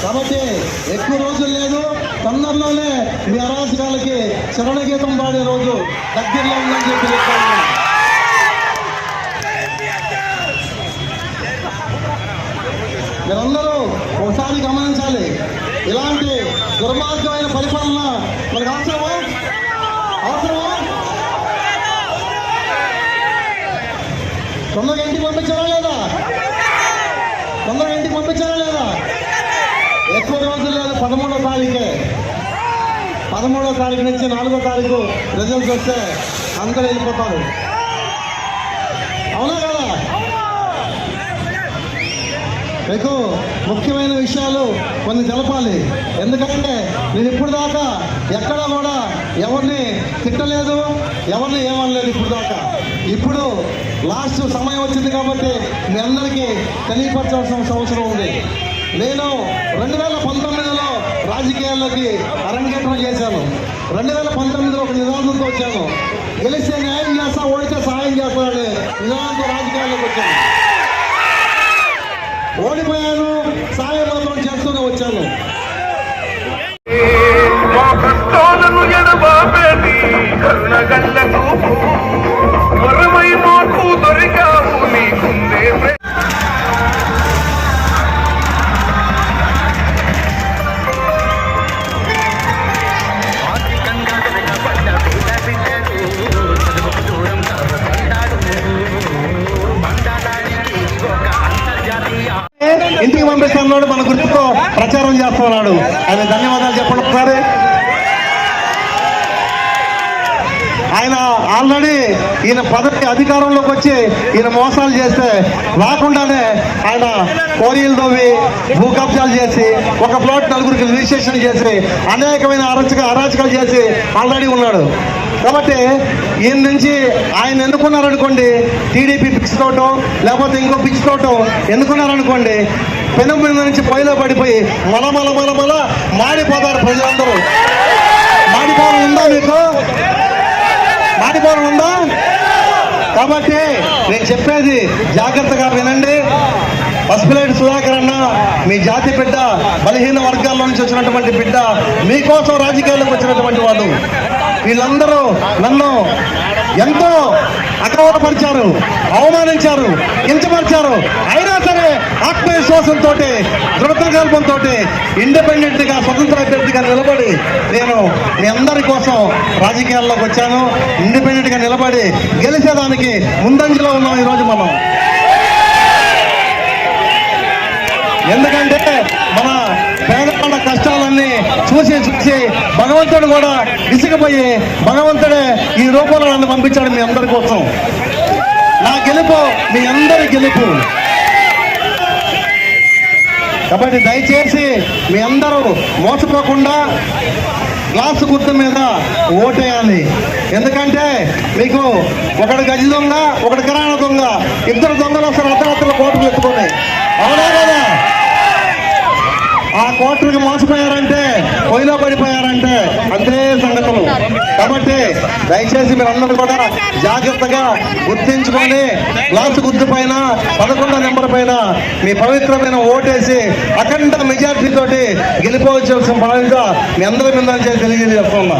కాబట్టి ఎక్కువ రోజులు లేదు, తొందరలోనే మీ అరాచకాలకి శరణ గీతం పాడే రోజు దగ్గరలో ఉందని చెప్పి మీరందరూ ఒకసారి గమనించాలి. ఇలాంటి దుర్మార్గమైన పరిపాలన మనకు అవసరమా? తొందరగా ఇంటికి పంపించారా లేదా? ఎక్కువ రోజులు లేదు, 13వ తారీఖే. 13వ తారీఖు నుంచి 4వ తారీఖు రిజల్ట్స్ వస్తే అందరూ వెళ్ళిపోతారు. అవునా కదా? మీకు ముఖ్యమైన విషయాలు కొన్ని తెలపాలి. ఎందుకంటే నేను ఇప్పుడు దాకా ఎక్కడా కూడా ఎవరిని తిట్టలేదు, ఎవరిని ఏమనలేదు ఇప్పుడు దాకా. ఇప్పుడు లాస్ట్ సమయం వచ్చింది కాబట్టి మీ అందరికీ తెలియపరచాల్సిన అవసరం ఉంది. నేను 2019లో రాజకీయాల్లోకి అరంగేట్రం చేశాను. 2019లో ఒక నిదానంతో వచ్చాను. గెలిస్తే న్యాయం చేస్తా, ఓడితే సహాయం చేస్తానని నిదానంతో రాజకీయాల్లోకి వచ్చాను. ఓడిపోయాను, సహాయం మాత్రం చేస్తూనే వచ్చాను. ఇంటికి పంపిస్తున్నాడు, మన గుర్తుతో ప్రచారం చేస్తున్నాడు. ఆయన ధన్యవాదాలు చెప్పండి ఒకసారి. ఆయన ఆల్రెడీ ఈయన పదవి అధికారంలోకి వచ్చి ఈయన మోసాలు చేస్తే రాకుండానే ఆయన కోరియలు తవ్వి భూ కబ్జాలు చేసి ఒక ప్లాట్ నలుగురికి రిజిస్ట్రేషన్ చేసి అనేకమైన అరాచకాలు చేసి ఆల్రెడీ ఉన్నాడు. కాబట్టి ఈయన నుంచి ఆయన ఎన్నుకున్నారనుకోండి, టీడీపీ పిచ్చి తోటం లేకపోతే ఇంకో పిచ్చి తోటం ఎన్నుకున్నారనుకోండి, పెను మీద నుంచి పొయ్యిలో పడిపోయి మల మాడిపోతారు ప్రజలందరూ. మాడిపోవడం ఉందా మీకు? మాడిపోవడం ఉందా? కాబట్టి నేను చెప్పేది జాగ్రత్తగా వినండి. పసుపులేటి సుధాకర్ అన్న మీ జాతి బిడ్డ, బలహీన వర్గాల్లో నుంచి వచ్చినటువంటి బిడ్డ, మీకోసం రాజకీయాల్లోకి వచ్చినటువంటి వాడు. వీళ్ళందరూ నన్ను ఎంతో అగౌరవపరిచారు, అవమానించారు, కించపరిచారు. అయినా సరే ఆత్మవిశ్వాసంతో, దృఢసంకల్పంతో ఇండిపెండెంట్ గా స్వతంత్ర అభ్యర్థిగా నిలబడి నేను మీ అందరి కోసం రాజకీయాల్లోకి వచ్చాను. ఇండిపెండెంట్ గా నిలబడి గెలిచేదానికి ముందంజలో ఉన్నాం ఈరోజు మనం. ఎందుకంటే మన పేదవాళ్ళ కష్టాలన్నీ చూసి భగవంతుడు కూడా విసిగిపోయి భగవంతుడే ఈ రూపంలో నన్ను పంపించాడు మీ అందరి కోసం. నా గెలుపు మీ అందరి గెలుపు. కాబట్టి దయచేసి మీ అందరూ మోసపోకుండా గ్లాసు గుర్తు మీద ఓటేయాలి. ఎందుకంటే మీకు ఒకడు గజ దొంగ, ఒకడు కిరాణా దొంగ, ఇద్దరు దొంగలు వస్తారు అర్ధరాత్రులు కోర్టుకు ఎత్తుకొని. అవునా కదా? ఆ కోర్టుకి మోసపోయారంటే, పొయ్యిలో పడిపోయారంటే అంతే సంగతులు. కాబట్టి దయచేసి మీరందరూ కూడా జాగ్రత్తగా గుర్తించుకొని గ్లాసు గుర్తు పైన 11వ నెంబర్ పైన మీ పవిత్రమైన ఓటేసి అఖండ మెజార్టీ తోటి గెలిపోవలసిన బాధ్యత మీ అందరి మీద తెలియజేస్తున్నా.